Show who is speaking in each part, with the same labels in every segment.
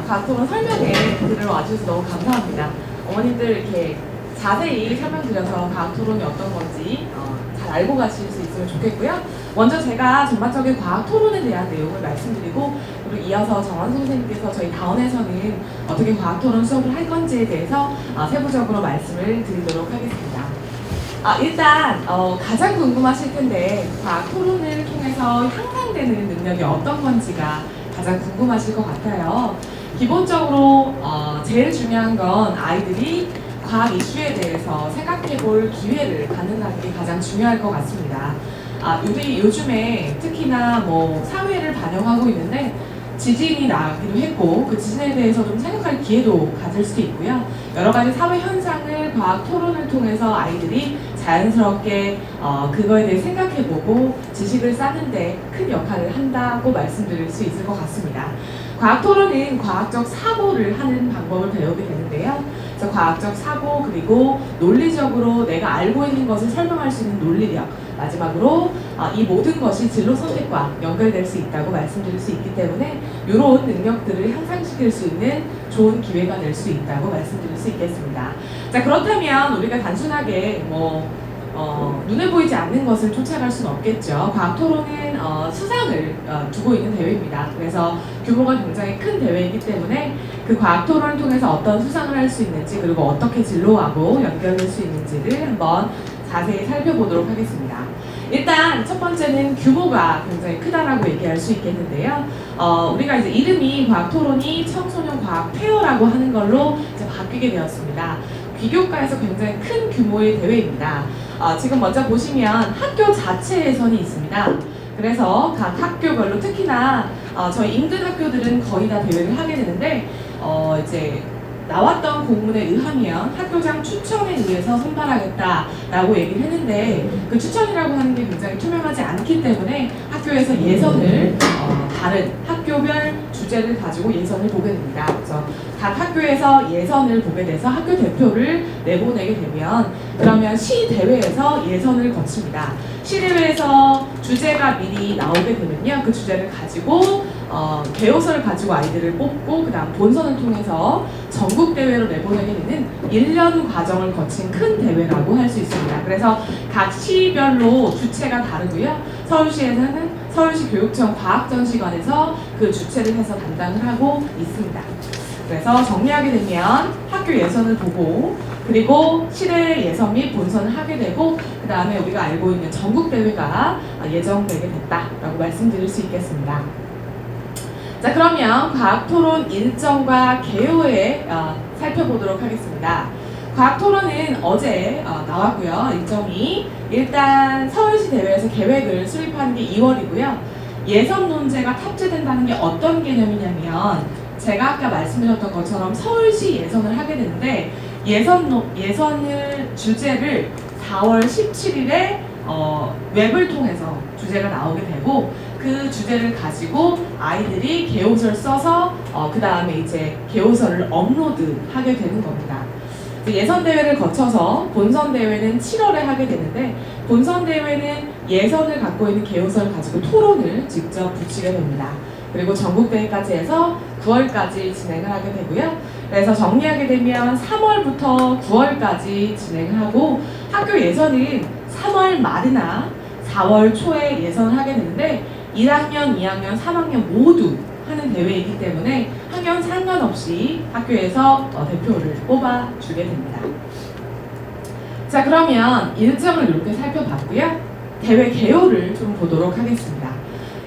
Speaker 1: 과학토론 설명에 들으러 와주셔서 너무 감사합니다. 어머님들 이렇게 자세히 설명드려서 과학토론이 어떤 건지 잘 알고 가실 수 있으면 좋겠고요. 먼저 제가 전반적인 과학토론에 대한 내용을 말씀드리고, 그리고 이어서 정원 선생님께서 저희 다원에서는 어떻게 과학토론 수업을 할 건지에 대해서 세부적으로 말씀을 드리도록 하겠습니다. 일단 가장 궁금하실 텐데, 과학토론을 통해서 향상되는 능력이 어떤 건지가 가장 궁금하실 것 같아요. 기본적으로 제일 중요한 건 아이들이 과학 이슈에 대해서 생각해 볼 기회를 갖는다는 게 가장 중요할 것 같습니다. 우리 요즘에 특히나 사회를 반영하고 있는데, 지진이 나기도 했고 그 지진에 대해서 좀 생각할 기회도 가질 수 있고요. 여러 가지 사회 현상을 과학 토론을 통해서 아이들이 자연스럽게 그거에 대해 생각해보고 지식을 쌓는데 큰 역할을 한다고 말씀드릴 수 있을 것 같습니다. 과학 토론은 과학적 사고를 하는 방법을 배우게 되는데요. 그래서 과학적 사고, 그리고 논리적으로 내가 알고 있는 것을 설명할 수 있는 논리력, 마지막으로 이 모든 것이 진로 선택과 연결될 수 있다고 말씀드릴 수 있기 때문에 이런 능력들을 향상시킬 수 있는 좋은 기회가 될 수 있다고 말씀드릴 수 있겠습니다. 자, 그렇다면 우리가 단순하게 눈에 보이지 않는 것을 쫓아갈 수는 없겠죠. 과학토론은 수상을 두고 있는 대회입니다. 그래서 규모가 굉장히 큰 대회이기 때문에 그 과학토론을 통해서 어떤 수상을 할 수 있는지, 그리고 어떻게 진로하고 연결될 수 있는지를 한번 자세히 살펴보도록 하겠습니다. 일단 첫 번째는 규모가 굉장히 크다라고 얘기할 수 있겠는데요. 우리가 이제 이름이 과학토론이 청소년 과학 페어라고 하는 걸로 이제 바뀌게 되었습니다. 비교과에서 굉장히 큰 규모의 대회입니다. 지금 먼저 보시면 학교 자체 예선이 있습니다. 그래서 각 학교별로, 특히나 저희 인근 학교들은 거의 다 대회를 하게 되는데, 이제 나왔던 공문에 의하면 학교장 추천에 의해서 선발하겠다라고 얘기를 했는데, 그 추천이라고 하는 게 굉장히 투명하지 않기 때문에 학교에서 예선을 다른 학교별 주제를 가지고 예선을 보게 됩니다. 그래서 각 학교에서 예선을 보게 돼서 학교 대표를 내보내게 되면, 그러면 시대회에서 예선을 거칩니다. 시대회에서 주제가 미리 나오게 되면요, 그 주제를 가지고 개요서를 가지고 아이들을 뽑고, 그 다음 본선을 통해서 전국대회로 내보내게 되는 1년 과정을 거친 큰 대회라고 할 수 있습니다. 그래서 각 시별로 주체가 다르고요. 서울시에서는 서울시 교육청 과학전시관에서 그 주체를 해서 담당을 하고 있습니다. 그래서 정리하게 되면 학교 예선을 보고, 그리고 시대 예선 및 본선을 하게 되고, 그 다음에 우리가 알고 있는 전국대회가 예정되게 됐다라고 말씀드릴 수 있겠습니다. 자, 그러면 과학토론 일정과 개요에 살펴보도록 하겠습니다. 과학토론은 어제 나왔고요. 일정이 일단 서울시 대회에서 계획을 수립하는 게 2월이고요. 예선 논제가 탑재된다는 게 어떤 개념이냐면, 제가 아까 말씀드렸던 것처럼 서울시 예선을 하게 되는데, 예선을 주제를 4월 17일에 웹을 통해서 주제가 나오게 되고, 그 주제를 가지고 아이들이 개요서를 써서 그 다음에 이제 개요서를 업로드하게 되는 겁니다. 예선 대회를 거쳐서 본선 대회는 7월에 하게 되는데, 본선 대회는 예선을 갖고 있는 개요서를 가지고 토론을 직접 붙이게 됩니다. 그리고 전국대회까지 해서 9월까지 진행을 하게 되고요. 그래서 정리하게 되면 3월부터 9월까지 진행을 하고, 학교 예선은 3월 말이나 4월 초에 예선을 하게 되는데, 1학년, 2학년, 3학년 모두 하는 대회이기 때문에 학년 상관없이 학교에서 대표를 뽑아주게 됩니다. 자, 그러면 일정을 이렇게 살펴봤고요. 대회 개요를 좀 보도록 하겠습니다.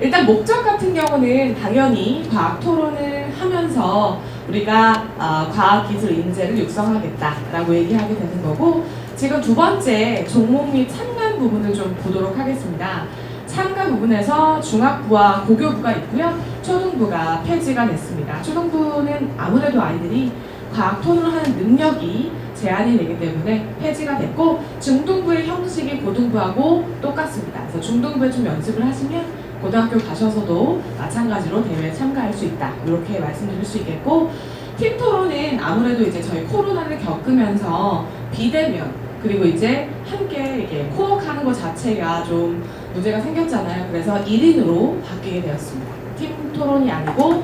Speaker 1: 일단 목적 같은 경우는 당연히 과학 토론을 하면서 우리가 과학기술 인재를 육성하겠다라고 얘기하게 되는 거고, 지금 두 번째 종목 및 참관 부분을 좀 보도록 하겠습니다. 참가 부분에서 중학부와 고교부가 있고요. 초등부가 폐지가 됐습니다. 초등부는 아무래도 아이들이 과학 토론을 하는 능력이 제한이 되기 때문에 폐지가 됐고, 중등부의 형식이 고등부하고 똑같습니다. 그래서 중등부에 좀 연습을 하시면 고등학교 가셔서도 마찬가지로 대회에 참가할 수 있다, 이렇게 말씀드릴 수 있겠고, 팀 토론은 아무래도 이제 저희 코로나를 겪으면서 비대면, 그리고 이제 함께 이게 코워크하는 것 자체가 좀 문제가 생겼잖아요. 그래서 1인으로 바뀌게 되었습니다. 팀 토론이 아니고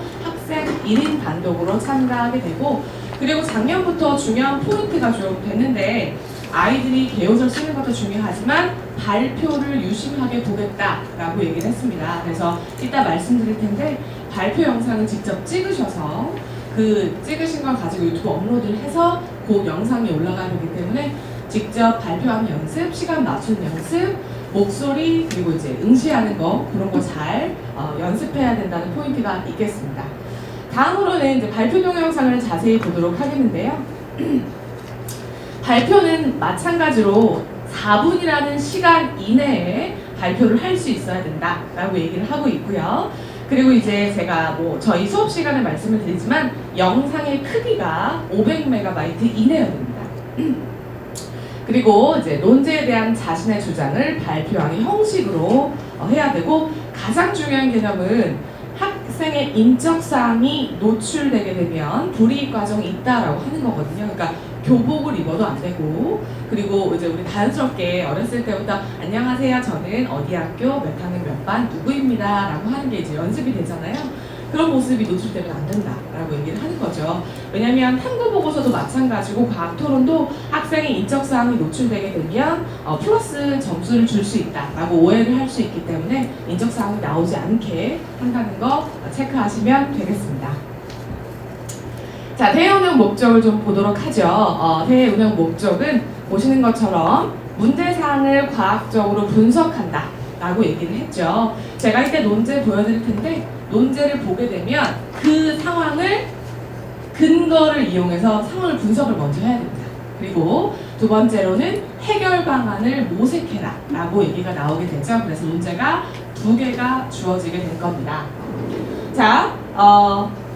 Speaker 1: 학생 1인 단독으로 참가하게 되고, 그리고 작년부터 중요한 포인트가 좀 됐는데, 아이들이 개요설 쓰는 것도 중요하지만 발표를 유심하게 보겠다라고 얘기를 했습니다. 그래서 이따 말씀드릴 텐데 발표 영상을 직접 찍으셔서 그 찍으신 걸 가지고 유튜브 업로드를 해서 그 영상이 올라가야 되기 때문에 직접 발표하는 연습, 시간 맞추는 연습, 목소리, 그리고 이제 응시하는 거, 그런 거 잘 연습해야 된다는 포인트가 있겠습니다. 다음으로는 이제 발표 동영상을 자세히 보도록 하겠는데요. 발표는 마찬가지로 4분이라는 시간 이내에 발표를 할 수 있어야 된다라고 얘기를 하고 있고요. 그리고 이제 제가 뭐 저희 수업 시간에 말씀을 드리지만 영상의 크기가 500MB 이내여야 됩니다. 그리고 이제 논제에 대한 자신의 주장을 발표하는 형식으로 해야 되고, 가장 중요한 개념은 학생의 인적 사항이 노출되게 되면 불이익 과정이 있다라고 하는 거거든요. 그러니까 교복을 입어도 안 되고, 그리고 이제 우리 자연스럽게 어렸을 때부터 안녕하세요, 저는 어디 학교 몇 학년 몇 반 누구입니다 라고 하는 게 이제 연습이 되잖아요. 그런 모습이 노출되면 안 된다라고 얘기를 하는 거죠. 왜냐하면 탐구 보고서도 마찬가지고 과학 토론도 학생의 인적 사항이 노출되게 되면 플러스 점수를 줄 수 있다라고 오해를 할 수 있기 때문에 인적 사항이 나오지 않게 한다는 거 체크하시면 되겠습니다. 자, 대회 운영 목적을 좀 보도록 하죠. 대회 운영 목적은 보시는 것처럼 문제사항을 과학적으로 분석한다 라고 얘기를 했죠. 제가 이때 논제 보여드릴 텐데, 논제를 보게 되면 그 상황을 근거를 이용해서 상황을 분석을 먼저 해야 됩니다. 그리고 두 번째로는 해결 방안을 모색해라 라고 얘기가 나오게 되죠. 그래서 문제가 2개가 주어지게 될 겁니다. 자,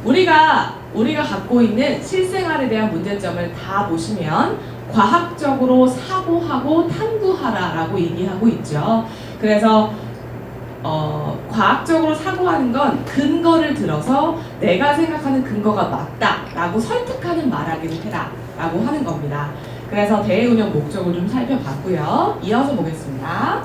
Speaker 1: 우리가 갖고 있는 실생활에 대한 문제점을 다 보시면 과학적으로 사고하고 탐구하라 라고 얘기하고 있죠. 그래서 과학적으로 사고하는 건 근거를 들어서 내가 생각하는 근거가 맞다라고 설득하는 말하기를 해라 라고 하는 겁니다. 그래서 대회 운영 목적을 좀 살펴봤고요. 이어서 보겠습니다.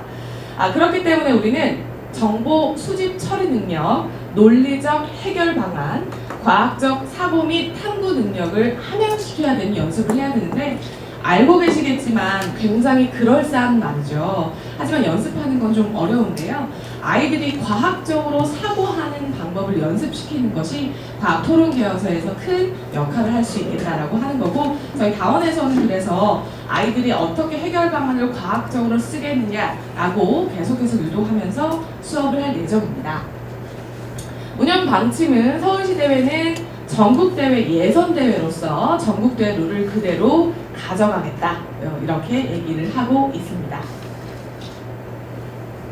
Speaker 1: 그렇기 때문에 우리는 정보 수집 처리 능력, 논리적 해결 방안, 과학적 사고 및 탐구 능력을 함양시켜야 되는 연습을 해야 되는데, 알고 계시겠지만 굉장히 그럴싸한 말이죠. 하지만 연습하는 건 좀 어려운데요. 아이들이 과학적으로 사고하는 방법을 연습시키는 것이 과학 토론 개요서에서 큰 역할을 할 수 있겠다라고 하는 거고, 저희 다원에서는 그래서 아이들이 어떻게 해결 방안을 과학적으로 쓰겠느냐라고 계속해서 유도하면서 수업을 할 예정입니다. 운영 방침은 서울시 대회는 전국대회 예선대회로서 전국대회 룰을 그대로 가져가겠다, 이렇게 얘기를 하고 있습니다.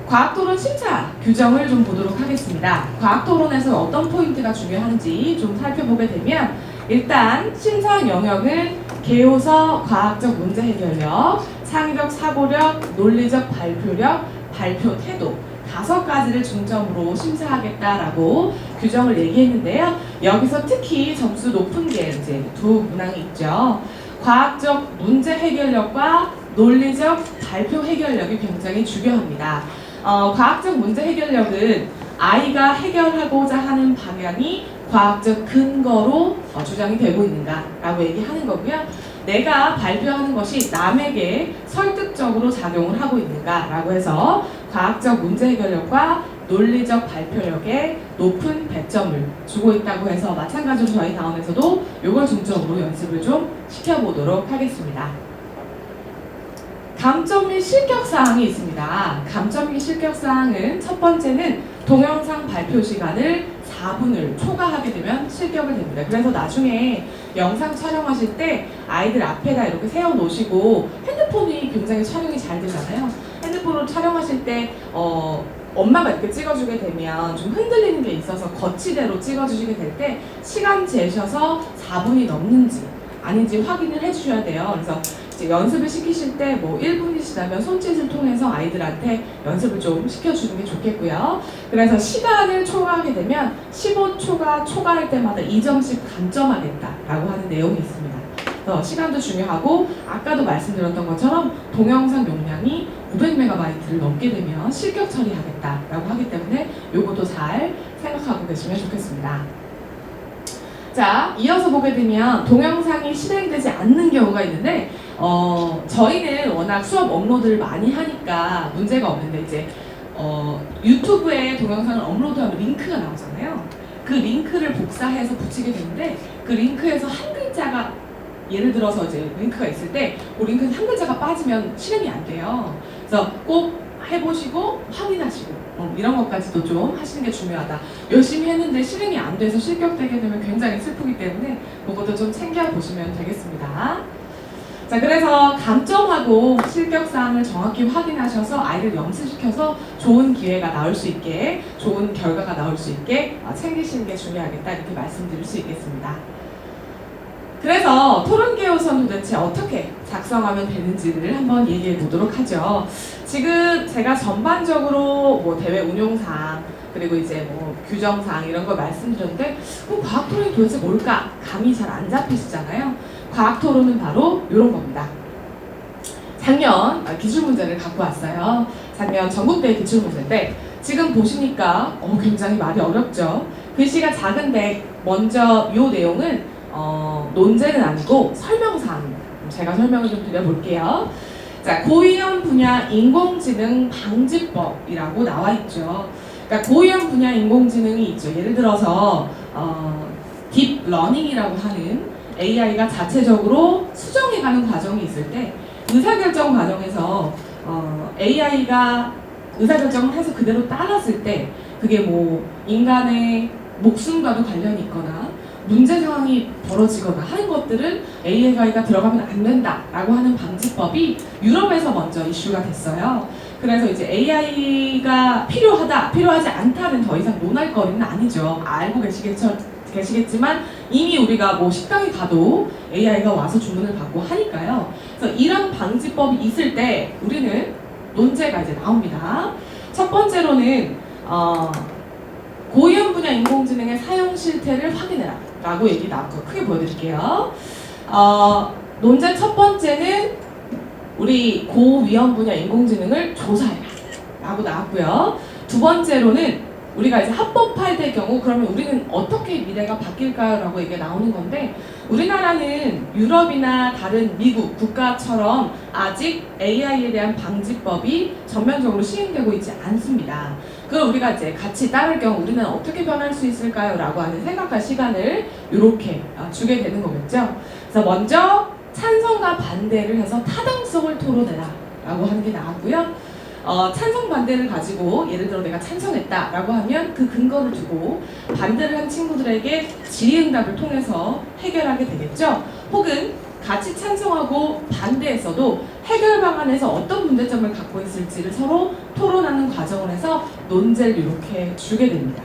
Speaker 1: 과학토론 심사 규정을 좀 보도록 하겠습니다. 과학토론에서 어떤 포인트가 중요한지 좀 살펴보게 되면, 일단 심사 영역은 개요서, 과학적 문제 해결력, 창의적 사고력, 논리적 발표력, 발표 태도 5가지를 중점으로 심사하겠다라고 규정을 얘기했는데요. 여기서 특히 점수 높은 게 이제 2 문항이 있죠. 과학적 문제 해결력과 논리적 발표 해결력이 굉장히 중요합니다. 과학적 문제 해결력은 아이가 해결하고자 하는 방향이 과학적 근거로 주장이 되고 있는가라고 얘기하는 거고요. 내가 발표하는 것이 남에게 설득적으로 작용을 하고 있는가라고 해서 과학적 문제 해결력과 논리적 발표력에 높은 배점을 주고 있다고 해서, 마찬가지로 저희 다원에서도 이걸 중점으로 연습을 좀 시켜보도록 하겠습니다. 감점 및 실격사항이 있습니다. 감점 및 실격사항은 첫 번째는 동영상 발표 시간을 4분을 초과하게 되면 실격을 됩니다. 그래서 나중에 영상 촬영하실 때 아이들 앞에다 이렇게 세워놓으시고, 핸드폰이 굉장히 촬영이 잘 되잖아요. 핸드폰으로 촬영하실 때 엄마가 이렇게 찍어주게 되면 좀 흔들리는 게 있어서 거치대로 찍어주시게 될 때 시간 재셔서 4분이 넘는지 아닌지 확인을 해주셔야 돼요. 그래서 이제 연습을 시키실 때 뭐 1분이 지나면 손짓을 통해서 아이들한테 연습을 좀 시켜주는 게 좋겠고요. 그래서 시간을 초과하게 되면 15초가 초과할 때마다 2점씩 감점하겠다라고 하는 내용이 있습니다. 시간도 중요하고, 아까도 말씀드렸던 것처럼 동영상 용량이 500MB를 넘게 되면 실격 처리하겠다라고 하기 때문에 이것도 잘 생각하고 계시면 좋겠습니다. 자, 이어서 보게 되면 동영상이 실행되지 않는 경우가 있는데 저희는 워낙 수업 업로드를 많이 하니까 문제가 없는데 이제 유튜브에 동영상을 업로드하면 링크가 나오잖아요. 그 링크를 복사해서 붙이게 되는데 그 링크에서 한 글자가 예를 들어서 이제 링크가 있을 때 그 링크에 한 글자가 빠지면 실행이 안 돼요. 그래서 꼭 해보시고 확인하시고 이런 것까지도 좀 하시는 게 중요하다. 열심히 했는데 실행이 안 돼서 실격되게 되면 굉장히 슬프기 때문에 그것도 좀 챙겨보시면 되겠습니다. 자, 그래서 감점하고 실격사항을 정확히 확인하셔서 아이를 연습시켜서 좋은 기회가 나올 수 있게, 좋은 결과가 나올 수 있게 챙기시는 게 중요하겠다 이렇게 말씀드릴 수 있겠습니다. 그래서 토론개요선 도대체 어떻게 작성하면 되는지를 한번 얘기해 보도록 하죠. 지금 제가 전반적으로 뭐 대회 운용사항 그리고 이제 뭐 규정사항 이런 걸 말씀드렸는데 과학토론이 도대체 뭘까? 감이 잘 안 잡히시잖아요. 과학토론은 바로 이런 겁니다. 작년 기출문제를 갖고 왔어요. 작년 전국대회 기출문제인데 지금 보시니까 굉장히 말이 어렵죠. 글씨가 작은데 먼저 이 내용은 논제는 아니고 설명사항입니다. 제가 설명을 좀 드려볼게요. 자, 고위험 분야 인공지능 방지법이라고 나와 있죠. 그러니까 고위험 분야 인공지능이 있죠. 예를 들어서 딥러닝이라고 하는 AI가 자체적으로 수정해가는 과정이 있을 때 의사결정 과정에서 AI가 의사결정을 해서 그대로 따랐을 때 그게 뭐 인간의 목숨과도 관련이 있거나 문제 상황이 벌어지거나 하는 것들은 AI가 들어가면 안 된다라고 하는 방지법이 유럽에서 먼저 이슈가 됐어요. 그래서 이제 AI가 필요하다, 필요하지 않다는 더 이상 논할 거리는 아니죠. 알고 계시겠지만 이미 우리가 뭐 식당에 가도 AI가 와서 주문을 받고 하니까요. 그래서 이런 방지법이 있을 때 우리는 논제가 이제 나옵니다. 첫 번째로는 고위험 분야 인공지능의 사용 실태를 확인해라 라고 얘기 나왔고 크게 보여드릴게요. 논제 첫 번째는 우리 고위험 분야 인공지능을 조사해라 라고 나왔고요. 두 번째로는 우리가 이제 합법화될 때 경우 그러면 우리는 어떻게 미래가 바뀔까요? 라고 얘기가 나오는 건데 우리나라는 유럽이나 다른 미국 국가처럼 아직 AI에 대한 방지법이 전면적으로 시행되고 있지 않습니다. 그걸 우리가 이제 같이 따를 경우 우리는 어떻게 변할 수 있을까요? 라고 하는 생각할 시간을 이렇게 주게 되는 거겠죠. 그래서 먼저 찬성과 반대를 해서 타당성을 토론해라 라고 하는 게 나왔고요. 찬성 반대를 가지고 예를 들어 내가 찬성했다 라고 하면 그 근거를 두고 반대를 한 친구들에게 질의응답을 통해서 해결하게 되겠죠. 혹은 같이 찬성하고 반대했어도 해결 방안에서 어떤 문제점을 갖고 있을지를 서로 토론하는 과정을 해서 논제를 이렇게 주게 됩니다.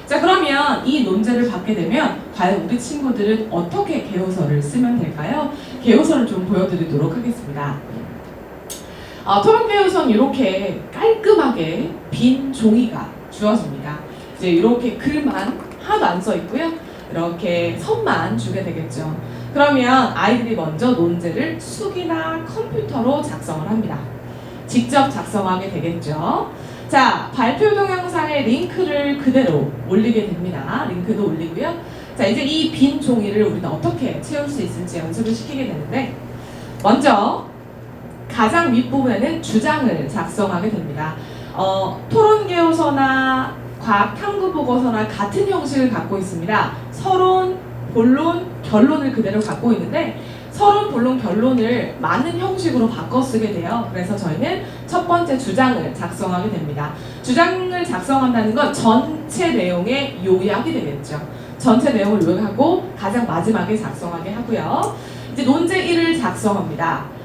Speaker 1: 자, 그러면 이 논제를 받게 되면 과연 우리 친구들은 어떻게 개요서를 쓰면 될까요? 개요서를 좀 보여드리도록 하겠습니다. 토론개요서는 이렇게 깔끔하게 빈 종이가 주어집니다. 이제 이렇게 글만 하나도 안 써 있고요. 이렇게 선만 주게 되겠죠. 그러면 아이들이 먼저 논제를 수기나 컴퓨터로 작성을 합니다. 직접 작성하게 되겠죠. 자, 발표 동영상에 링크를 그대로 올리게 됩니다. 링크도 올리고요. 자, 이제 이 빈 종이를 우리는 어떻게 채울 수 있을지 연습을 시키게 되는데 먼저 가장 윗부분에는 주장을 작성하게 됩니다. 토론개요서나 과학탐구보고서나 같은 형식을 갖고 있습니다. 서론, 본론, 결론을 그대로 갖고 있는데 서론, 본론, 결론을 많은 형식으로 바꿔 쓰게 돼요. 그래서 저희는 첫 번째 주장을 작성하게 됩니다. 주장을 작성한다는 건 전체 내용의 요약이 되겠죠. 전체 내용을 요약하고 가장 마지막에 작성하게 하고요. 이제 논제 1을 작성합니다.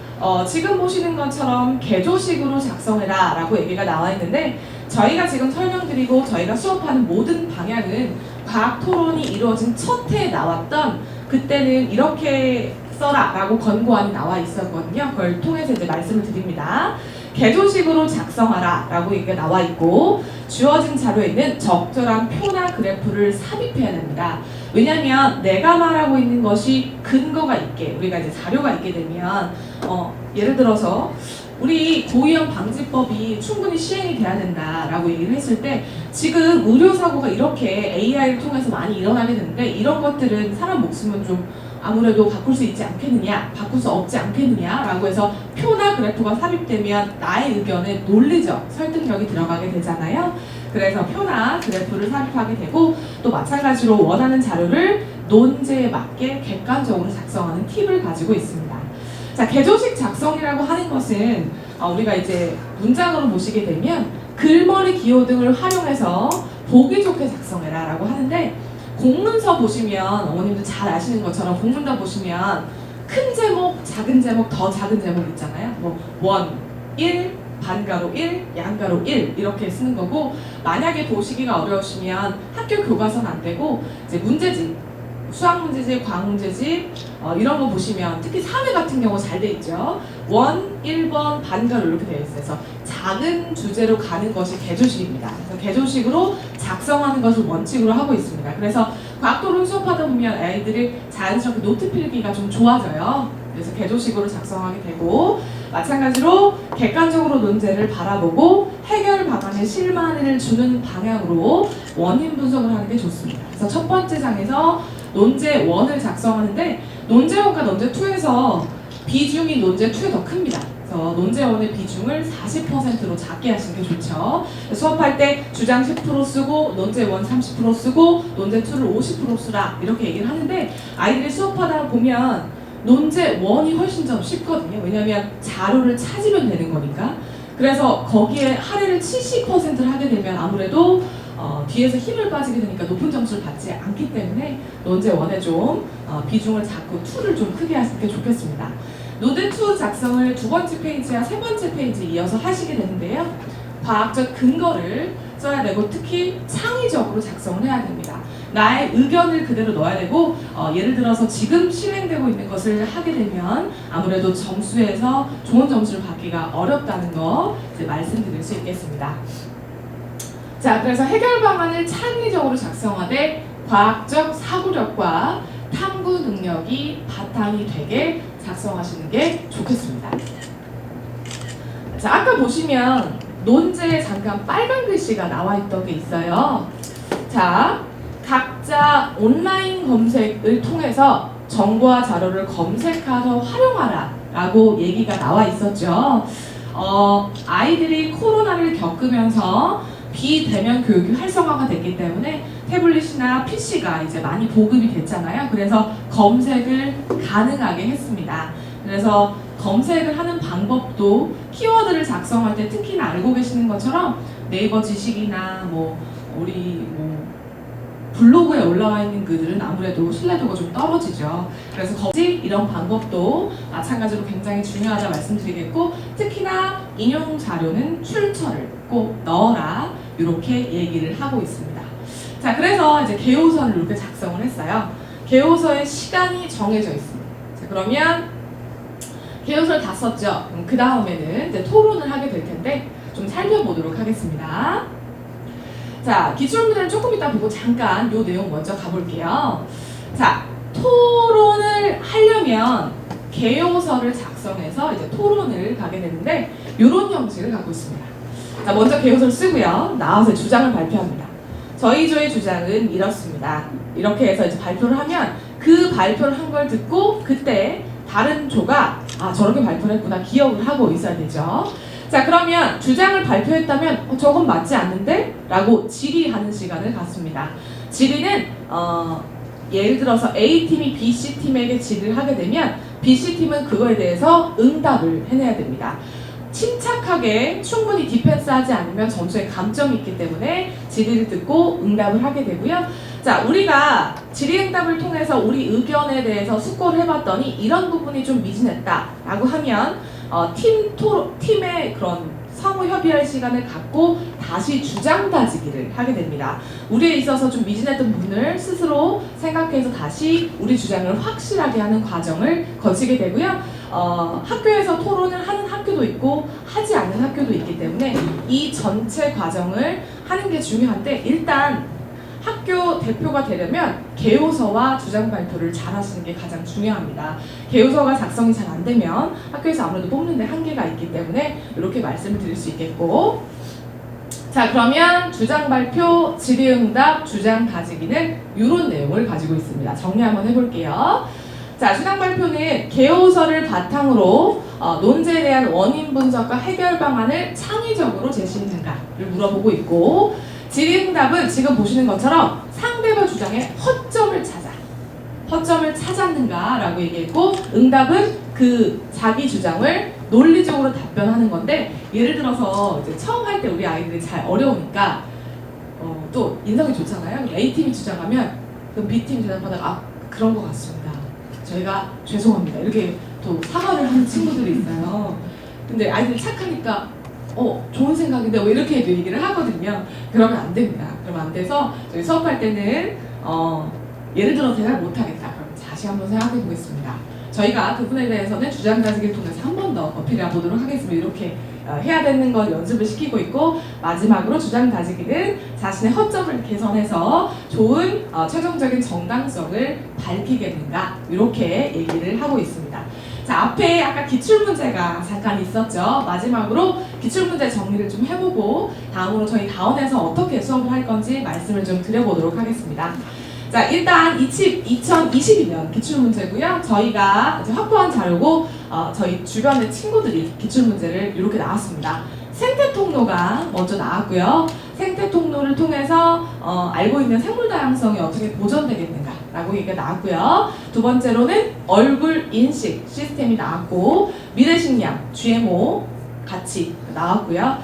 Speaker 1: 지금 보시는 것처럼 개조식으로 작성해라 라고 얘기가 나와 있는데 저희가 지금 설명드리고 저희가 수업하는 모든 방향은 과학 토론이 이루어진 첫 해에 나왔던 그때는 이렇게 써라 라고 권고안이 나와 있었거든요. 그걸 통해서 이제 말씀을 드립니다. 개조식으로 작성하라 라고 얘기가 나와 있고 주어진 자료에는 적절한 표나 그래프를 삽입해야 됩니다. 왜냐하면 내가 말하고 있는 것이 근거가 있게 우리가 이제 자료가 있게 되면 예를 들어서 우리 고위험 방지법이 충분히 시행이 돼야 된다라고 얘기를 했을 때 지금 의료사고가 이렇게 AI를 통해서 많이 일어나게 되는데 이런 것들은 사람 목숨은 좀 아무래도 바꿀 수 있지 않겠느냐, 바꿀 수 없지 않겠느냐라고 해서 표나 그래프가 삽입되면 나의 의견에 논리적 설득력이 들어가게 되잖아요. 그래서 표나 그래프를 삽입하게 되고 또 마찬가지로 원하는 자료를 논제에 맞게 객관적으로 작성하는 팁을 가지고 있습니다. 자, 개조식 작성이라고 하는 것은 우리가 이제 문장으로 보시게 되면 글머리 기호 등을 활용해서 보기 좋게 작성해라 라고 하는데 공문서 보시면 어머님도 잘 아시는 것처럼 공문서 보시면 큰 제목, 작은 제목, 더 작은 제목 있잖아요. 뭐 원, 1, 반가로 1, 양가로 1 이렇게 쓰는 거고 만약에 보시기가 어려우시면 학교 교과서는 안 되고 이제 문제집 수학 문제집, 과학 문제집 이런 거 보시면 특히 사회 같은 경우 잘 돼 있죠. 원, 1번, 반가로 이렇게 되어 있어요. 그래서 작은 주제로 가는 것이 개조식입니다. 그래서 개조식으로 작성하는 것을 원칙으로 하고 있습니다. 그래서 과학토론 수업하다 보면 아이들이 자연스럽게 노트 필기가 좀 좋아져요. 그래서 개조식으로 작성하게 되고 마찬가지로 객관적으로 논제를 바라보고 해결 방안에 실마리를 주는 방향으로 원인 분석을 하는 게 좋습니다. 그래서 첫 번째 장에서 논제 1을 작성하는데 논제 1과 논제 2에서 비중이 논제 2에 더 큽니다. 그래서 논제 1의 비중을 40%로 작게 하시는 게 좋죠. 수업할 때 주장 10% 쓰고 논제 1 30% 쓰고 논제 2를 50% 쓰라 이렇게 얘기를 하는데 아이들이 수업하다 보면 논제 1이 훨씬 좀 쉽거든요. 왜냐하면 자료를 찾으면 되는 거니까. 그래서 거기에 할애를 70%를 하게 되면 아무래도 뒤에서 힘을 빠지게 되니까 높은 점수를 받지 않기 때문에 논제 1에 좀 비중을 잡고 2를 좀 크게 하시는 게 좋겠습니다. 논제 2 작성을 두 번째 페이지와 세 번째 페이지 이어서 하시게 되는데요. 과학적 근거를 써야 되고 특히 창의적으로 작성을 해야 됩니다. 나의 의견을 그대로 넣어야 되고 예를 들어서 지금 실행되고 있는 것을 하게 되면 아무래도 점수에서 좋은 점수를 받기가 어렵다는 거 이제 말씀드릴 수 있겠습니다. 자, 그래서 해결 방안을 창의적으로 작성하되 과학적 사고력과 탐구 능력이 바탕이 되게 작성하시는 게 좋겠습니다. 자, 아까 보시면 논제에 잠깐 빨간 글씨가 나와 있던 게 있어요. 자, 각자 온라인 검색을 통해서 정보와 자료를 검색해서 활용하라 라고 얘기가 나와 있었죠. 아이들이 코로나를 겪으면서 비대면 교육이 활성화가 됐기 때문에 태블릿이나 PC가 이제 많이 보급이 됐잖아요. 그래서 검색을 가능하게 했습니다. 그래서 검색을 하는 방법도 키워드를 작성할 때 특히나 알고 계시는 것처럼 네이버 지식이나 우리 블로그에 올라와 있는 글들은 아무래도 신뢰도가 좀 떨어지죠. 그래서 거기 이런 방법도 마찬가지로 굉장히 중요하다 말씀드리겠고 특히나 인용 자료는 출처를 꼭 넣어라 이렇게 얘기를 하고 있습니다. 자, 그래서 이제 개요서를 이렇게 작성을 했어요. 개요서의 시간이 정해져 있습니다. 자, 그러면 개요서를 다 썼죠. 그럼 그 다음에는 이제 토론을 하게 될 텐데 좀 살펴보도록 하겠습니다. 자, 기출문제는 조금 이따 보고 잠깐 요 내용 먼저 가볼게요. 자, 토론을 하려면 개요서를 작성해서 이제 토론을 가게 되는데 이런 형식을 갖고 있습니다. 자, 먼저 개요서를 쓰고요. 나와서 주장을 발표합니다. 저희 조의 주장은 이렇습니다. 이렇게 해서 이제 발표를 하면 그 발표를 한 걸 듣고 그때 다른 조가 저렇게 발표를 했구나 기억을 하고 있어야 되죠. 자, 그러면 주장을 발표했다면 저건 맞지 않는데? 라고 질의하는 시간을 갖습니다. 질의는 예를 들어서 A팀이 BC팀에게 질의를 하게 되면 BC팀은 그거에 대해서 응답을 해내야 됩니다. 침착하게 충분히 디펜스하지 않으면 점수에 감점이 있기 때문에 질의를 듣고 응답을 하게 되고요. 자, 우리가 질의응답을 통해서 우리 의견에 대해서 숙고를 해봤더니 이런 부분이 좀 미진했다라고 하면 팀의 그런 상호 협의할 시간을 갖고 다시 주장 다지기를 하게 됩니다. 우리에 있어서 좀 미진했던 부분을 스스로 생각해서 다시 우리 주장을 확실하게 하는 과정을 거치게 되고요. 학교에서 토론을 하는 학교도 있고 하지 않는 학교도 있기 때문에 이 전체 과정을 하는 게 중요한데 일단 학교 대표가 되려면 개요서와 주장 발표를 잘 하시는 게 가장 중요합니다. 개요서가 작성이 잘 안 되면 학교에서 아무래도 뽑는데 한계가 있기 때문에 이렇게 말씀을 드릴 수 있겠고, 자, 그러면 주장 발표, 질의응답, 주장 다지기는 이런 내용을 가지고 있습니다. 정리 한번 해볼게요. 자, 주장 발표는 개요서를 바탕으로 논제에 대한 원인 분석과 해결 방안을 창의적으로 제시했는가를 물어보고 있고, 질의응답은 지금 보시는 것처럼 상대방 주장의 허점을 찾았는가라고 얘기했고, 응답은 그 자기 주장을 논리적으로 답변하는 건데, 예를 들어서 이제 처음 할 때 우리 아이들이 잘 어려우니까 또 인성이 좋잖아요. A팀이 주장하면 그럼 B팀이 대답하다가 그런 것 같습니다. 저희가 죄송합니다. 이렇게 또 사과를 하는 친구들이 있어요. 근데 아이들이 착하니까 좋은 생각인데 왜 이렇게 얘기를 하거든요. 그러면 안 됩니다. 그러면 안 돼서 저희 수업할 때는 예를 들어 대답 못하겠다. 그럼 다시 한번 생각해 보겠습니다. 저희가 그 부분에 대해서는 주장 다지기를 통해서 한 번 더 어필해 보도록 하겠습니다. 이렇게 해야 되는 걸 연습을 시키고 있고, 마지막으로 주장 다지기는 자신의 허점을 개선해서 좋은 최종적인 정당성을 밝히겠는가, 이렇게 얘기를 하고 있습니다. 자, 앞에 아까 기출문제가 잠깐 있었죠. 마지막으로 기출문제 정리를 좀 해보고 다음으로 저희 다원에서 어떻게 수업을 할 건지 말씀을 좀 드려보도록 하겠습니다. 자, 일단 2022년 기출문제고요. 저희가 이제 확보한 자료고 저희 주변의 친구들이 기출문제를 이렇게 나왔습니다. 생태통로가 먼저 나왔고요. 생태통로를 통해서 알고 있는 생물다양성이 어떻게 보존되겠는가 라고 얘기가 나왔고요. 두 번째로는 얼굴 인식 시스템이 나왔고, 미래식량, GMO 같이 나왔고요.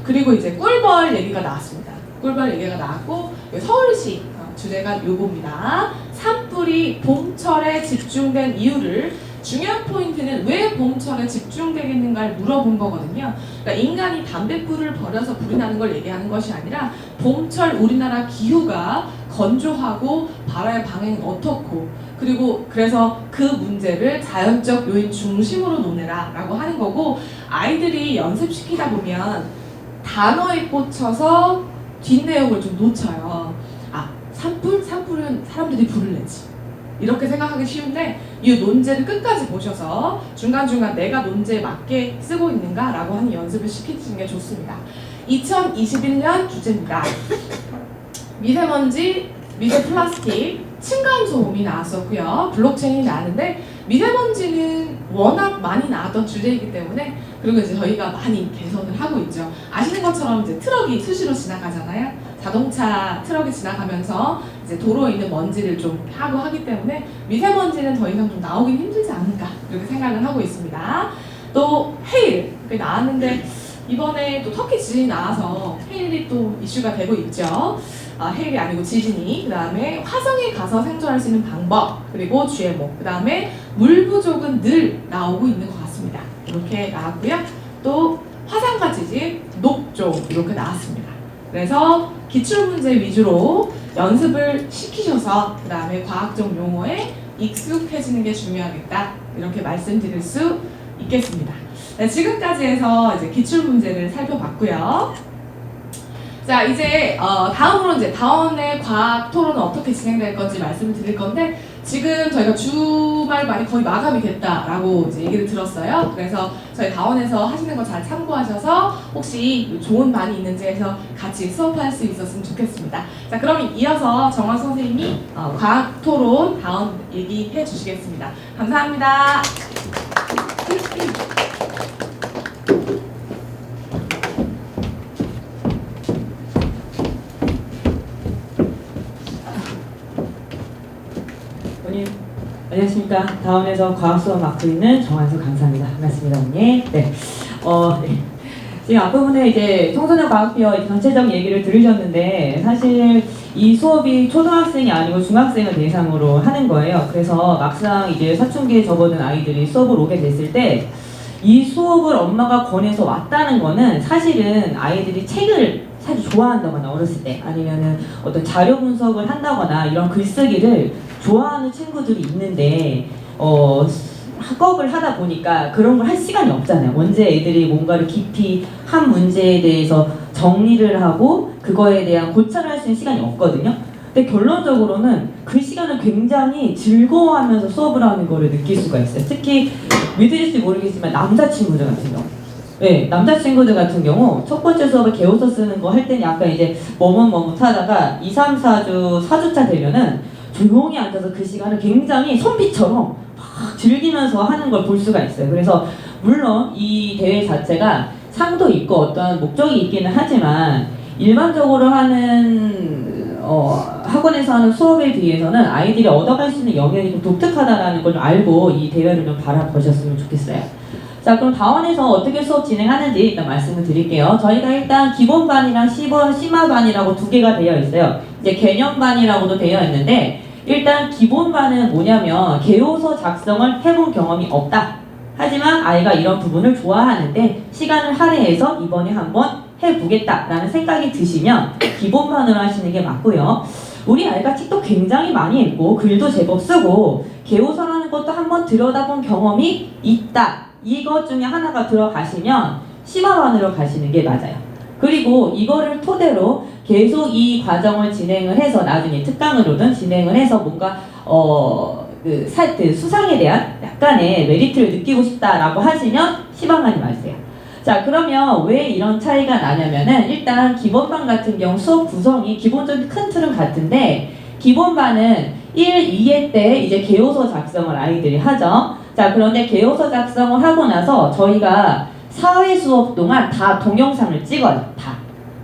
Speaker 1: 그리고 이제 꿀벌 얘기가 나왔습니다. 꿀벌 얘기가 나왔고, 서울시 주제가 요겁니다. 산불이 봄철에 집중된 이유를, 중요한 포인트는 왜 봄철에 집중되겠는가를 물어본 거거든요. 그러니까 인간이 담뱃불을 버려서 불이 나는 걸 얘기하는 것이 아니라 봄철 우리나라 기후가 건조하고 바람의 방향이 어떻고, 그리고 그래서 그 문제를 자연적 요인 중심으로 논해라 라고 하는 거고, 아이들이 연습시키다 보면 단어에 꽂혀서 뒷내용을 좀 놓쳐요. 산불은 사람들이 불을 내지, 이렇게 생각하기 쉬운데 이 논제를 끝까지 보셔서 중간중간 내가 논제에 맞게 쓰고 있는가 라고 하는 연습을 시키시는 게 좋습니다. 2021년 주제입니다. 미세먼지, 미세 플라스틱, 층간소음이 나왔었고요. 블록체인이 나왔는데, 미세먼지는 워낙 많이 나왔던 주제이기 때문에, 그리고 이제 저희가 많이 개선을 하고 있죠. 아시는 것처럼 이제 트럭이 수시로 지나가잖아요. 자동차 트럭이 지나가면서 이제 도로에 있는 먼지를 좀 하고 하기 때문에 미세먼지는 더 이상 좀 나오긴 힘들지 않을까, 이렇게 생각을 하고 있습니다. 또 헤일 나왔는데, 이번에 또 터키 지진이 나와서 헤일이 또 이슈가 되고 있죠. 헤일이 아니고 지진이. 그 다음에 화성에 가서 생존할 수 있는 방법, 그리고 GMO, 그 다음에 물 부족은 늘 나오고 있는 것 같습니다. 이렇게 나왔고요. 또 화산과 지진, 녹조 이렇게 나왔습니다. 그래서 기출문제 위주로 연습을 시키셔서 그 다음에 과학적 용어에 익숙해지는 게 중요하겠다, 이렇게 말씀드릴 수 있겠습니다. 네, 지금까지 해서 이제 기출문제를 살펴봤고요. 자, 이제 다음으로 이제 다원의 과학 토론은 어떻게 진행될 건지 말씀을 드릴 건데, 지금 저희가 주말 말이 거의 마감이 됐다라고 이제 얘기를 들었어요. 그래서 저희 다원에서 하시는 거 잘 참고하셔서 혹시 좋은 반이 있는지 해서 같이 수업할 수 있었으면 좋겠습니다. 자, 그럼 이어서 정원 선생님이 과학 토론 다원 얘기해 주시겠습니다. 감사합니다.
Speaker 2: 안녕하십니까. 다원에서 과학 수업 맡고 있는 정한수 강사입니다. 반갑습니다, 언니. 네. 지금 앞부분에 이제 청소년 과학비어 전체적 얘기를 들으셨는데, 사실 이 수업이 초등학생이 아니고 중학생을 대상으로 하는 거예요. 그래서 막상 이제 사춘기에 접어든 아이들이 수업을 오게 됐을 때, 이 수업을 엄마가 권해서 왔다는 거는 사실은 아이들이 책을 사실 좋아한다거나 어렸을 때, 아니면은 어떤 자료 분석을 한다거나 이런 글쓰기를 좋아하는 친구들이 있는데, 학업을 하다 보니까 그런 걸 할 시간이 없잖아요. 언제 애들이 뭔가를 깊이 한 문제에 대해서 정리를 하고 그거에 대한 고찰을 할 수 있는 시간이 없거든요. 근데 결론적으로는 그 시간을 굉장히 즐거워하면서 수업을 하는 거를 느낄 수가 있어요. 특히 믿으실지 모르겠지만 남자친구들 같은 경우. 네, 남자친구들 같은 경우 첫 번째 수업을 개호서 쓰는 거 할 때는 약간 이제 머뭇머뭇하다가 2, 3, 4주, 4주차 되면은 조용히 앉아서 그 시간을 굉장히 선비처럼 막 즐기면서 하는 걸 볼 수가 있어요. 그래서 물론 이 대회 자체가 상도 있고 어떤 목적이 있기는 하지만 일반적으로 하는 학원에서 하는 수업에 비해서는 아이들이 얻어갈 수 있는 영역이 좀 독특하다라는 걸 좀 알고 이 대회를 좀 바라보셨으면 좋겠어요. 자, 그럼 다원에서 어떻게 수업 진행하는지 일단 말씀을 드릴게요. 저희가 일단 기본반이랑 심화반이라고 두 개가 되어 있어요. 이제 개념반이라고도 되어 있는데 일단 기본반은 뭐냐면 개요서 작성을 해본 경험이 없다. 하지만 아이가 이런 부분을 좋아하는데 시간을 할애해서 이번에 한번 해보겠다라는 생각이 드시면 기본반으로 하시는 게 맞고요. 우리 아이가 책도 굉장히 많이 읽고 글도 제법 쓰고 개요서라는 것도 한번 들여다본 경험이 있다. 이것 중에 하나가 들어가시면 심화반으로 가시는 게 맞아요. 그리고 이거를 토대로 계속 이 과정을 진행을 해서 나중에 특강으로든 진행을 해서 뭔가 그 수상에 대한 약간의 메리트를 느끼고 싶다라고 하시면 심화반이 맞으세요. 자, 그러면 왜 이런 차이가 나냐면은 일단 기본반 같은 경우 수업 구성이 기본적인 큰 틀은 같은데 기본반은 1, 2회 때 이제 개요서 작성을 아이들이 하죠. 자, 그런데 개요서 작성을 하고 나서 저희가 4회 수업 동안 다 동영상을 찍어요. 다.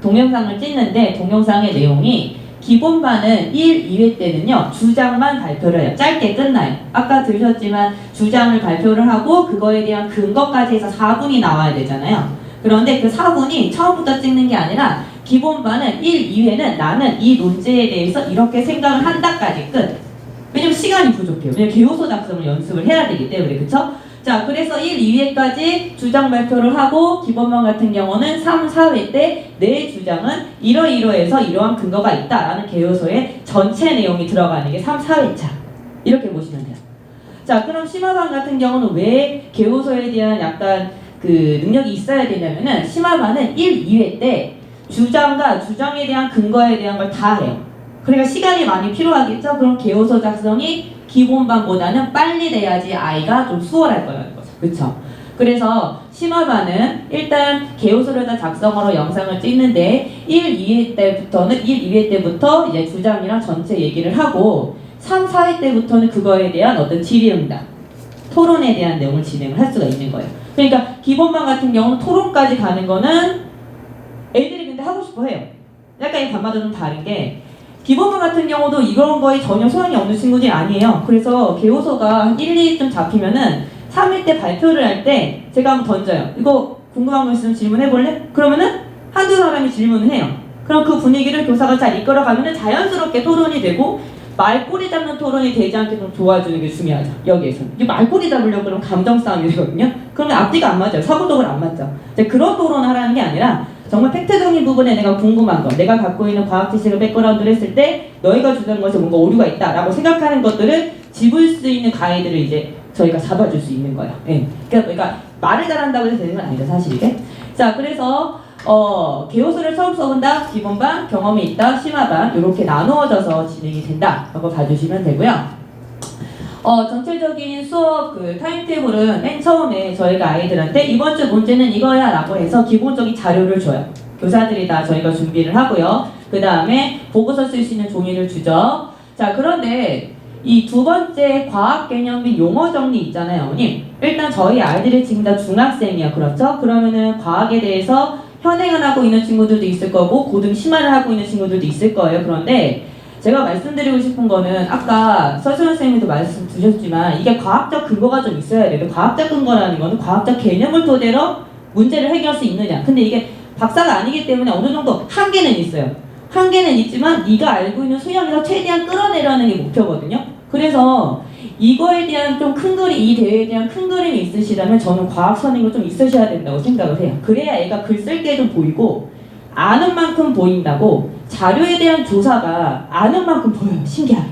Speaker 2: 동영상을 찍는데 동영상의 내용이 기본반은 1, 2회 때는요. 주장만 발표를 해요. 짧게 끝나요. 아까 들으셨지만 주장을 발표를 하고 그거에 대한 근거까지 해서 4분이 나와야 되잖아요. 그런데 그 4분이 처음부터 찍는 게 아니라 기본반은 1, 2회는 나는 이 논제에 대해서 이렇게 생각을 한다까지 끝. 왜냐면 시간이 부족해요. 왜냐면 개요서 작성을 연습을 해야 되기 때문에. 그쵸? 자, 그래서 1, 2회까지 주장 발표를 하고 기본반 같은 경우는 3, 4회 때 내 주장은 이러이러해서 이러한 근거가 있다라는 개요서의 전체 내용이 들어가는 게 3, 4회차. 이렇게 보시면 돼요. 자, 그럼 심화반 같은 경우는 왜 개요서에 대한 약간 그 능력이 있어야 되냐면은 심화반은 1, 2회 때 주장과 주장에 대한 근거에 대한 걸 다 해요. 그러니까 시간이 많이 필요하겠죠? 그럼 개요서 작성이 기본반보다는 빨리 돼야지 아이가 좀 수월할 거라는 거죠. 그쵸? 그래서 심화반은 일단 개요서를 다 작성으로 영상을 찍는데 1, 2회 때부터는 1, 2회 때부터 이제 주장이랑 전체 얘기를 하고 3, 4회 때부터는 그거에 대한 어떤 질의응답, 토론에 대한 내용을 진행을 할 수가 있는 거예요. 그러니까 기본반 같은 경우는 토론까지 가는 거는 애들이 근데 하고 싶어 해요. 약간 이 반마다 좀 다른 게 기본반 같은 경우도 이런 거에 전혀 소양이 없는 친구들이 아니에요. 그래서 개요서가 한 1, 2점 잡히면은 3일 때 발표를 할 때 제가 한번 던져요. 이거 궁금한 거 있으면 질문해볼래? 그러면은 한두 사람이 질문을 해요. 그럼 그 분위기를 교사가 잘 이끌어가면은 자연스럽게 토론이 되고 말꼬리 잡는 토론이 되지 않게 좀 도와주는 게 중요하죠. 여기에서는. 이게 말꼬리 잡으려고 그러면 감정 싸움이 되거든요. 그러면 앞뒤가 안 맞아요. 사고적으로 안 맞죠. 이제 그런 토론을 하라는 게 아니라 정말 팩트적인 부분에 내가 궁금한 거, 내가 갖고 있는 과학 지식을 백그라운드를 했을 때 너희가 주는 것에 뭔가 오류가 있다라고 생각하는 것들을 짚을 수 있는 가이드를 이제 저희가 잡아줄 수 있는 거예요. 예. 그러니까 말을 잘한다고 해서 되는 건 아니죠, 사실 이게. 자, 그래서 개요서를 처음 써본다, 기본반, 경험이 있다, 심화반 이렇게 나누어져서 진행이 된다라고 봐주시면 되고요. 전체적인 수업 그 타임테이블은 맨 처음에 저희가 아이들한테 이번 주 문제는 이거야 라고 해서 기본적인 자료를 줘요. 교사들이 다 저희가 준비를 하고요. 그 다음에 보고서 쓸 수 있는 종이를 주죠. 자, 그런데 이 두 번째 과학 개념 및 용어 정리 있잖아요, 어머님. 일단 저희 아이들이 지금 다 중학생이야, 그렇죠? 그러면은 과학에 대해서 현행을 하고 있는 친구들도 있을 거고 고등 심화를 하고 있는 친구들도 있을 거예요. 그런데 제가 말씀드리고 싶은 거는 아까 서수연 선생님도 말씀 주셨지만 이게 과학적 근거가 좀 있어야 돼요. 과학적 근거라는 거는 과학적 개념을 토대로 문제를 해결할 수 있느냐. 근데 이게 박사가 아니기 때문에 어느 정도 한계는 있어요. 한계는 있지만 네가 알고 있는 소양에서 최대한 끌어내려는 게 목표거든요. 그래서 이거에 대한 좀 큰 그림, 이 대회에 대한 큰 그림이 있으시다면 저는 과학 선행도 좀 있으셔야 된다고 생각을 해요. 그래야 애가 글 쓸 게 좀 보이고 아는 만큼 보인다고 자료에 대한 조사가 아는 만큼 보여요. 신기하게.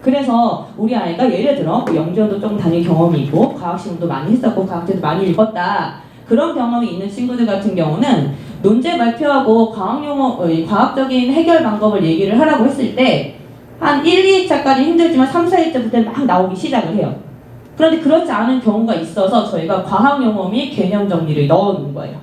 Speaker 2: 그래서 우리 아이가 예를 들어 영재원도 좀 다닐 경험이 있고 과학 시험도 많이 했었고 과학책도 많이 읽었다. 그런 경험이 있는 친구들 같은 경우는 논제 발표하고 과학적인 해결 방법을 얘기를 하라고 했을 때 한 1, 2차까지 힘들지만 3, 4회차부터 막 나오기 시작을 해요. 그런데 그렇지 않은 경우가 있어서 저희가 과학 용어 및 개념 정리를 넣어놓은 거예요.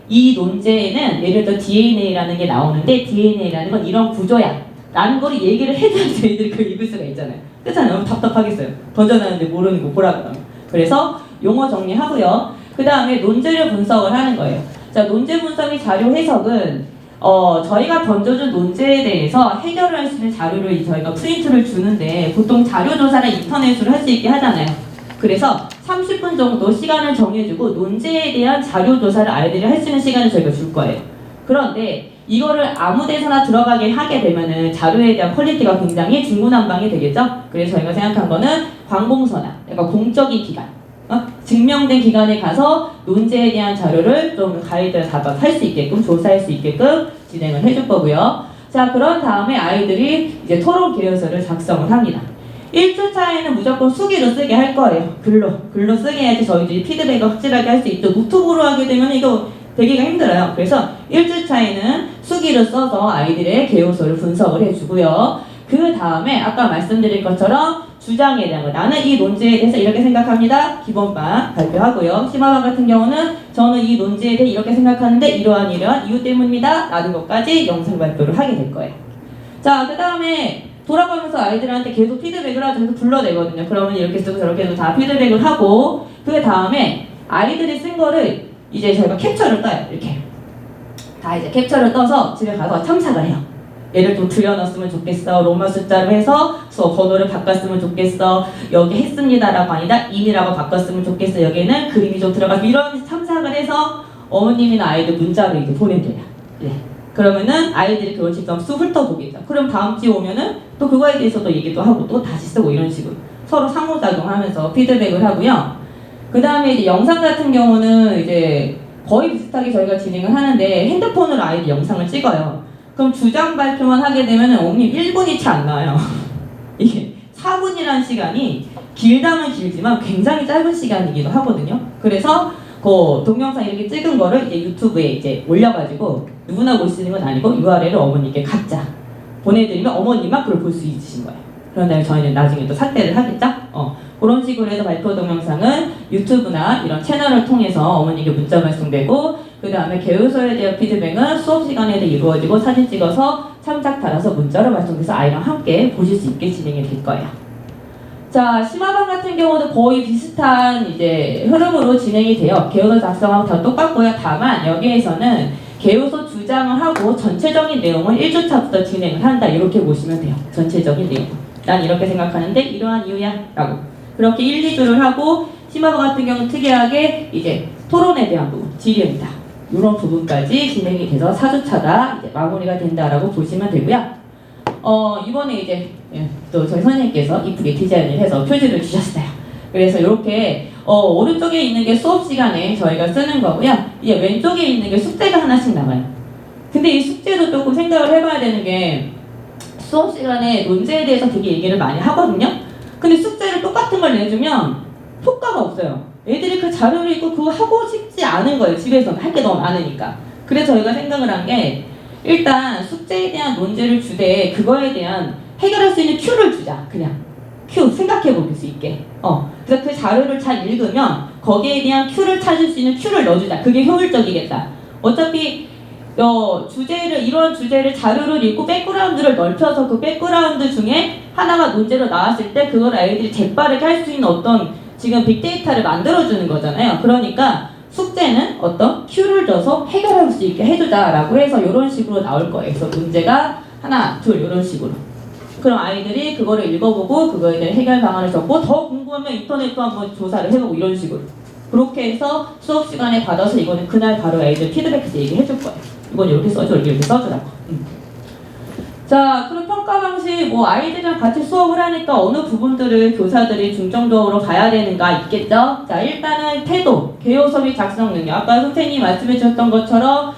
Speaker 2: 이 논제에는 예를 들어 DNA라는 게 나오는데 DNA라는 건 이런 구조야 라는 거를 얘기를 해줘야 저희들이 그걸 읽을 수가 있잖아요. 그렇잖아요. 너무 답답하겠어요. 던져놨는데 모르는 거 보라고 하면. 그래서 용어 정리하고요. 그 다음에 논제를 분석을 하는 거예요. 자, 논제 분석의 자료 해석은 저희가 던져준 논제에 대해서 해결을 할 수 있는 자료를 저희가 프린트를 주는데 보통 자료 조사를 인터넷으로 할 수 있게 하잖아요. 그래서 30분 정도 시간을 정해주고 논제에 대한 자료 조사를 아이들이 할 수 있는 시간을 저희가 줄 거예요. 그런데 이거를 아무 데서나 들어가게 하게 되면은 자료에 대한 퀄리티가 굉장히 중구난방이 되겠죠? 그래서 저희가 생각한 거는 관공서나 그러니까 공적인 기관, 증명된 기관에 가서 논제에 대한 자료를 좀 가이드를 할 수 있게끔 조사할 수 있게끔 진행을 해줄 거고요. 자, 그런 다음에 아이들이 이제 토론 계획서를 작성을 합니다. 1주차에는 무조건 수기로 쓰게 할 거예요. 글로 쓰게 해야지 저희들이 피드백을 확실하게 할 수 있죠. 노트북으로 하게 되면 이거 되기가 힘들어요. 그래서 1주차에는 수기로 써서 아이들의 개요소를 분석을 해주고요. 그 다음에 아까 말씀드린 것처럼 주장에 대한 거, 나는 이 논제에 대해서 이렇게 생각합니다. 기본반 발표하고요. 심화반 같은 경우는 저는 이 논제에 대해 이렇게 생각하는데 이러한 이유 때문입니다. 라는 것까지 영상 발표를 하게 될 거예요. 자, 그 다음에 돌아가면서 아이들한테 계속 피드백을 하죠. 그래서 불러내거든요. 그러면 이렇게 쓰고 저렇게 해서 다 피드백을 하고 그 다음에 아이들이 쓴 거를 이제 저희가 캡처를 떠요. 이렇게 다 이제 캡처를 떠서 집에 가서 첨삭을 해요. 얘를 좀 줄여넣었으면 좋겠어. 로마 숫자로 해서 수업 번호를 바꿨으면 좋겠어. 여기 했습니다라고 아니다. 인이라고 바꿨으면 좋겠어. 여기에는 그림이 좀 들어가서 이런 첨삭을 해서 어머님이나 아이들 문자로 이렇게 보내줘요. 네. 그러면은 아이들이 그걸 직접 훑어보겠죠. 그럼 다음 주에 오면은 또 그거에 대해서도 얘기도 하고 또 다시 쓰고 이런 식으로 서로 상호작용하면서 피드백을 하고요. 그 다음에 이제 영상 같은 경우는 이제 거의 비슷하게 저희가 진행을 하는데 핸드폰으로 아이들 영상을 찍어요. 그럼 주장 발표만 하게 되면은 어머님 1분이 채 안 나와요. 이게 4분이라는 시간이 길다면 길지만 굉장히 짧은 시간이기도 하거든요. 그래서 그 동영상 이렇게 찍은 거를 이제 유튜브에 이제 올려가지고 누구나 볼 수 있는 건 아니고 URL을 어머니께 각자 보내드리면 어머니만 그걸 볼 수 있으신 거예요. 그런 다음에 저희는 나중에 또 삭제를 하겠죠? 그런 식으로 해서 발표 동영상은 유튜브나 이런 채널을 통해서 어머니께 문자 발송되고 그 다음에 개요소에 대한 피드백은 수업 시간에도 이루어지고 사진 찍어서 첨삭 달아서 문자로 발송돼서 아이랑 함께 보실 수 있게 진행이 될 거예요. 자, 심화반 같은 경우도 거의 비슷한 이제 흐름으로 진행이 돼요. 개요소 작성하고 다 똑같고요. 다만 여기에서는 개요소 주장을 하고 전체적인 내용을 1주차부터 진행을 한다. 이렇게 보시면 돼요. 전체적인 내용. 난 이렇게 생각하는데 이러한 이유야. 라고. 그렇게 1, 2주를 하고 심화반 같은 경우는 특이하게 이제 토론에 대한 부분, 질의입니다. 이런 부분까지 진행이 돼서 4주차가 이제 마무리가 된다라고 보시면 되고요. 이번에 이제 또 저희 선생님께서 이쁘게 디자인을 해서 표지를 주셨어요. 그래서 이렇게 오른쪽에 있는 게 수업 시간에 저희가 쓰는 거고요. 이제 왼쪽에 있는 게 숙제가 하나씩 남아요. 근데 이 숙제도 조금 생각을 해봐야 되는 게 수업 시간에 논제에 대해서 되게 얘기를 많이 하거든요. 근데 숙제를 똑같은 걸 내주면 효과가 없어요. 애들이 그 자료를 읽고 그거 하고 싶지 않은 거예요. 집에서는 할 게 너무 많으니까. 그래서 저희가 생각을 한 게 일단 숙제에 대한 논제를 주되 그거에 대한 해결할 수 있는 큐를 주자. 그냥 큐 생각해 볼 수 있게. 그래서 그 자료를 잘 읽으면 거기에 대한 큐를 찾을 수 있는 큐를 넣어주자. 그게 효율적이겠다. 어차피 이런 주제를 자료를 읽고 백그라운드를 넓혀서 그 백그라운드 중에 하나가 문제로 나왔을 때 그걸 아이들이 재빠르게 할 수 있는 어떤 지금 빅데이터를 만들어주는 거잖아요. 그러니까 숙제는 어떤 큐를 줘서 해결할 수 있게 해주자라고 해서 이런 식으로 나올 거예요. 그래서 문제가 하나, 둘 이런 식으로. 그럼 아이들이 그거를 읽어보고 그거에 대한 해결 방안을 적고 더 궁금하면 인터넷도 한번 조사를 해보고 이런 식으로. 그렇게 해서 수업 시간에 받아서 이거는 그날 바로 아이들 피드백해서 얘기해줄 거예요. 이건 이렇게 써줘, 이렇게 써주라고. 자, 그럼 평가 방식, 아이들이랑 같이 수업을 하니까 어느 부분들을 교사들이 중점적으로 봐야 되는가 있겠죠? 자, 일단은 태도, 개요소 및 작성 능력. 아까 선생님이 말씀해 주셨던 것처럼,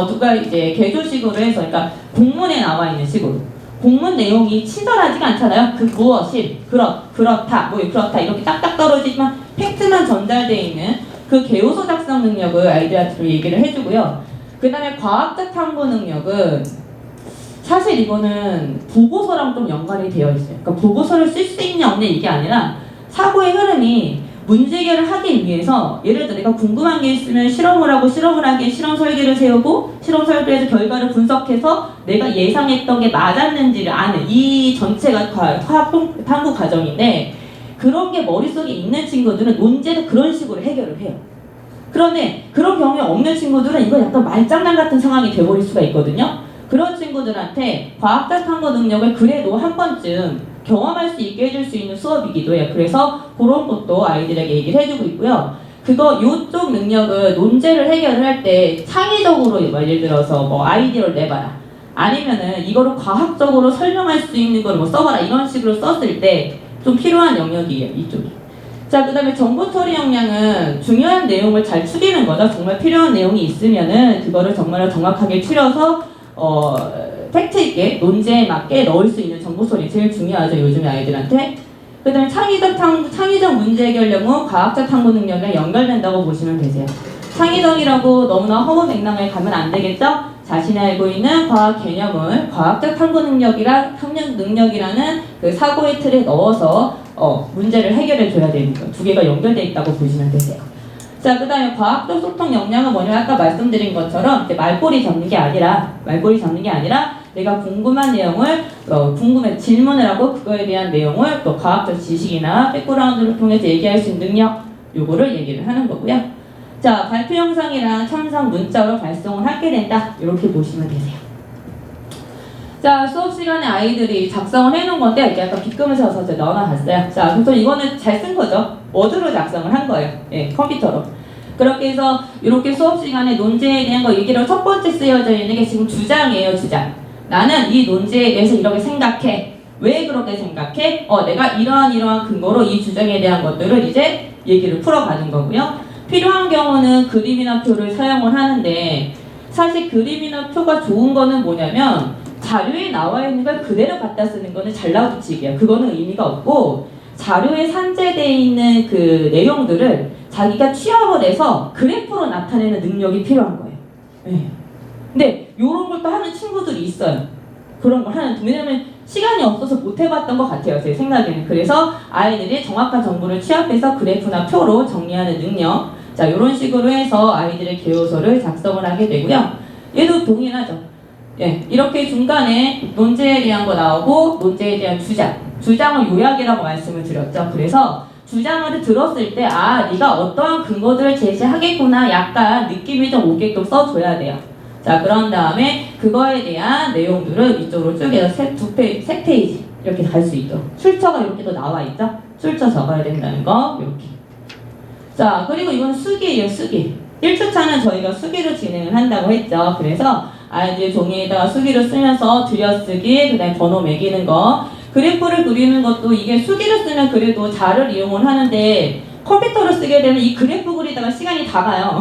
Speaker 2: 누가 이제 개조식으로 해서, 그러니까 공문에 나와 있는 식으로. 공문 내용이 친절하지가 않잖아요. 그 무엇이, 그렇다, 그렇다, 이렇게 딱딱 떨어지지만 팩트만 전달되어 있는 그 개요소 작성 능력을 아이들한테 얘기를 해주고요. 그 다음에 과학적 탐구 능력은 사실 이거는 보고서랑 좀 연관이 되어 있어요. 그러니까 보고서를 쓸 수 있냐 없냐 이게 아니라 사고의 흐름이 문제 해결을 하기 위해서 예를 들어 내가 궁금한 게 있으면 실험을 하고 실험을 하기에 실험 설계를 세우고 실험 설계에서 결과를 분석해서 내가 예상했던 게 맞았는지를 아는 이 전체가 화학 탐구 과정인데 그런 게 머릿속에 있는 친구들은 논제도 그런 식으로 해결을 해요. 그런데 그런 경험이 없는 친구들은 이거 약간 말장난 같은 상황이 돼버릴 수가 있거든요. 그런 친구들한테 과학적 탐구 능력을 그래도 한 번쯤 경험할 수 있게 해줄 수 있는 수업이기도 해요. 그래서 그런 것도 아이들에게 얘기를 해주고 있고요. 요쪽 능력을 논제를 해결을 할 때 창의적으로 예를 들어서 뭐 아이디어를 내봐라. 아니면은 이거를 과학적으로 설명할 수 있는 걸 뭐 써봐라. 이런 식으로 썼을 때 좀 필요한 영역이에요. 이쪽이. 자, 그 다음에 정보 처리 역량은 중요한 내용을 잘 추리는 거죠. 정말 필요한 내용이 있으면은 그거를 정말 정확하게 추려서 팩트 있게 논제에 맞게 넣을 수 있는 정보 처리 제일 중요하죠. 요즘 아이들한테. 그 다음에 창의적 문제 해결력은 과학적 탐구 능력이랑 연결된다고 보시면 되세요. 창의적이라고 너무나 허무 맥락에 가면 안 되겠죠? 자신이 알고 있는 과학 개념을 과학적 탐구 능력이라는 그 사고의 틀에 넣어서 문제를 해결해 줘야 되는 거예요. 두 개가 연결되어 있다고 보시면 되세요. 자, 그 다음에 과학적 소통 역량은 뭐냐면 아까 말씀드린 것처럼 이제 말꼬리 잡는 게 아니라 내가 궁금한 내용을 질문을 하고 그거에 대한 내용을 또 과학적 지식이나 백그라운드를 통해서 얘기할 수 있는 능력 요거를 얘기를 하는 거고요. 자, 발표 영상이랑 첨삭 문자로 발송을 하게 된다. 이렇게 보시면 되세요. 자, 수업 시간에 아이들이 작성을 해놓은 건데 이렇게 약간 빗금을 써서 넣어놨어요. 자, 그래서 이거는 잘 쓴 거죠. 워드로 작성을 한 거예요. 예, 컴퓨터로. 그렇게 해서 이렇게 수업 시간에 논제에 대한 거 얘기를 첫 번째 쓰여져 있는 게 지금 주장이에요, 주장. 나는 이 논제에 대해서 이렇게 생각해. 왜 그렇게 생각해? 내가 이러한 근거로 이 주장에 대한 것들을 이제 얘기를 풀어가는 거고요. 필요한 경우는 그림이나 표를 사용을 하는데 사실 그림이나 표가 좋은 거는 뭐냐면 자료에 나와 있는 걸 그대로 갖다 쓰는 거는 잘라붙이기야. 그거는 의미가 없고 자료에 산재되어 있는 그 내용들을 자기가 취합을 해서 그래프로 나타내는 능력이 필요한 거예요. 네. 근데 이런 걸 또 하는 친구들이 있어요. 그런 걸 하는, 왜냐면 시간이 없어서 못 해봤던 것 같아요. 제 생각에는. 그래서 아이들이 정확한 정보를 취합해서 그래프나 표로 정리하는 능력. 자, 이런 식으로 해서 아이들의 개요서를 작성을 하게 되고요. 얘도 동일하죠. 예, 이렇게 중간에 논제에 대한 거 나오고 논제에 대한 주장을 요약이라고 말씀을 드렸죠. 그래서 주장을 들었을 때 네가 어떠한 근거들을 제시하겠구나 약간 느낌이 좀 오게끔 써줘야 돼요. 자, 그런 다음에 그거에 대한 내용들을 이쪽으로 쭉 해서 세 페이지 이렇게 갈 수 있도록 출처가 이렇게 또 나와 있죠. 출처 적어야 된다는 거 이렇게. 자, 그리고 이건 수기예요, 수기. 1주차는 저희가 수기로 진행을 한다고 했죠. 그래서 아이들 종이에다가 수기로 쓰면서 들여쓰기, 그 다음에 번호 매기는 거, 그래프를 그리는 것도 이게 수기로 쓰면 그래도 자를 이용을 하는데 컴퓨터로 쓰게 되면 이 그래프 그리다가 시간이 다 가요.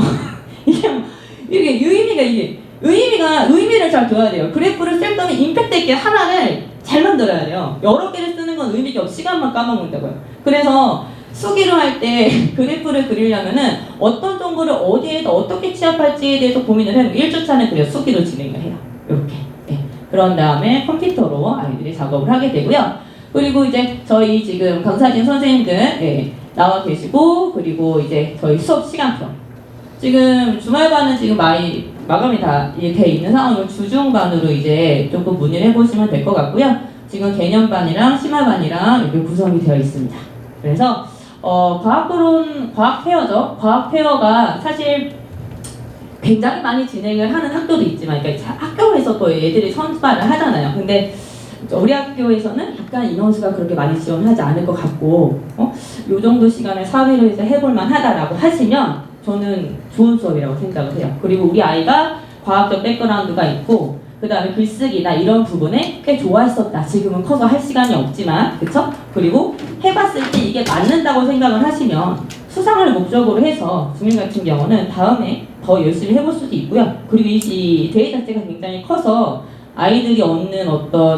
Speaker 2: 이게 의미를 잘 둬야 돼요. 그래프를 쓸 때는 임팩트 있게 하나를 잘 만들어야 돼요. 여러 개를 쓰는 건 의미가 없고 시간만 까먹는다고요. 그래서 수기로 할 때 그래프를 그리려면은 어떤 정보를 어디에서 어떻게 취합할지에 대해서 고민을 해요. 1주차는 그래서 수기로 진행을 해요. 이렇게. 네. 그런 다음에 컴퓨터로 아이들이 작업을 하게 되고요. 그리고 이제 저희 지금 강사진 선생님들 나와 계시고, 그리고 이제 저희 수업 시간표. 지금 주말반은 지금 많이 마감이 다 돼 있는 상황이고 주중반으로 이제 조금 문의를 해보시면 될 것 같고요. 지금 개념반이랑 심화반이랑 이렇게 구성이 되어 있습니다. 그래서 과학토론, 과학 페어죠. 과학 페어가 사실 굉장히 많이 진행을 하는 학교도 있지만, 그러니까 학교에서 또 애들이 선발을 하잖아요. 근데 우리 학교에서는 약간 인원수가 그렇게 많이 지원하지 않을 것 같고, 요 정도 시간을 사회로 해서 해볼 만하다라고 하시면 저는 좋은 수업이라고 생각을 해요. 그리고 우리 아이가 과학적 백그라운드가 있고, 그 다음에 글쓰기나 이런 부분에 꽤 좋아했었다. 지금은 커서 할 시간이 없지만, 그쵸? 그리고 해봤을 때 이게 맞는다고 생각을 하시면 수상을 목적으로 해서 주민 같은 경우는 다음에 더 열심히 해볼 수도 있고요. 그리고 이 대회 자체가 굉장히 커서 아이들이 얻는 어떤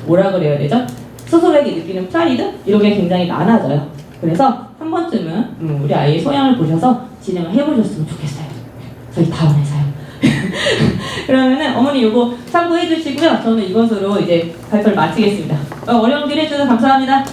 Speaker 2: 뭐라 그래야 되죠? 스스로에게 느끼는 프라이드? 이런 게 굉장히 많아져요. 그래서 한 번쯤은 우리 아이의 소양을 보셔서 진행을 해보셨으면 좋겠어요. 저희 다원에서요. 어머니 이거 참고해 주시고요. 저는 이것으로 이제 발표를 마치겠습니다. 어려운 길 해주셔서 감사합니다.